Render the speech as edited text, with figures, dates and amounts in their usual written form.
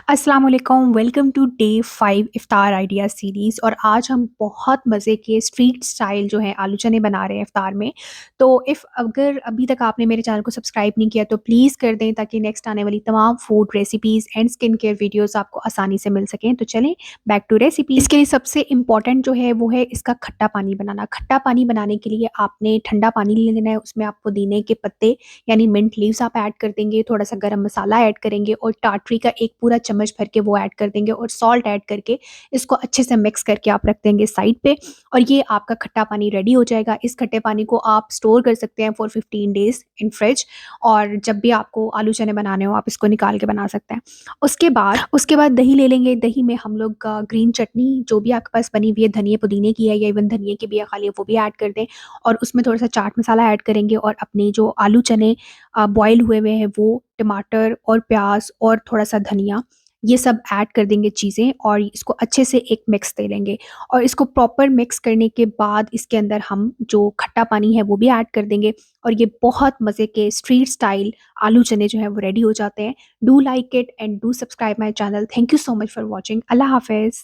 अस्सलाम वालेकुम, welcome to day 5 इफ्तार आइडिया सीरीज़। और आज हम बहुत मज़े के स्ट्रीट स्टाइल जो है आलू चने बना रहे हैं इफ्तार में। तो इफ़ अगर अभी तक आपने मेरे चैनल को सब्सक्राइब नहीं किया तो प्लीज़ कर दें, ताकि नेक्स्ट आने वाली तमाम food recipes and skin care videos आपको आसानी से मिल सकें। तो चलें बैक टू रेसिपी। इसके लिए सबसे इम्पोर्टेंट जो है वो है इसका खट्टा पानी बनाना। खट्टा पानी बनाने के लिए आपने ठंडा पानी ले लेना है, उसमें आप पुदीने के पत्ते यानी मिंट लीव्स आप ऐड कर देंगे, थोड़ा-सा गरम मसाला ऐड करेंगे और टाटरी का एक पूरा चम्मच भर के वो ऐड कर देंगे और सॉल्ट ऐड करके इसको अच्छे से मिक्स करके आप रख देंगे साइड पे। और ये आपका खट्टा पानी रेडी हो जाएगा। इस खट्टे पानी को आप स्टोर कर सकते हैं फॉर 15 डेज़ इन फ्रिज, और जब भी आपको आलू चने बनाने हो आप इसको निकाल के बना सकते हैं। उसके बाद दही ले लेंगे। दही में हम लोग ग्रीन चटनी जो भी आपके पास बनी हुई है, धनिया पुदीने की है या इवन धनिये की भी है खाली, वो भी ऐड कर दें। और उसमें थोड़ा-सा चाट मसाला ऐड करेंगे और अपने जो आलू चने बॉयल हुए हुए हैं वो, टमाटर और प्याज़ और थोड़ा-सा धनिया, ये सब ऐड कर देंगे चीज़ें और इसको अच्छे से एक मिक्स दे लेंगे। और इसको प्रॉपर मिक्स करने के बाद इसके अंदर हम जो खट्टा पानी है वो भी ऐड कर देंगे और ये बहुत मज़े के स्ट्रीट स्टाइल आलू चने जो हैं वो रेडी हो जाते हैं। Do like it and do subscribe my channel. Thank you so much for watching. अल्लाह हाफ़िज़।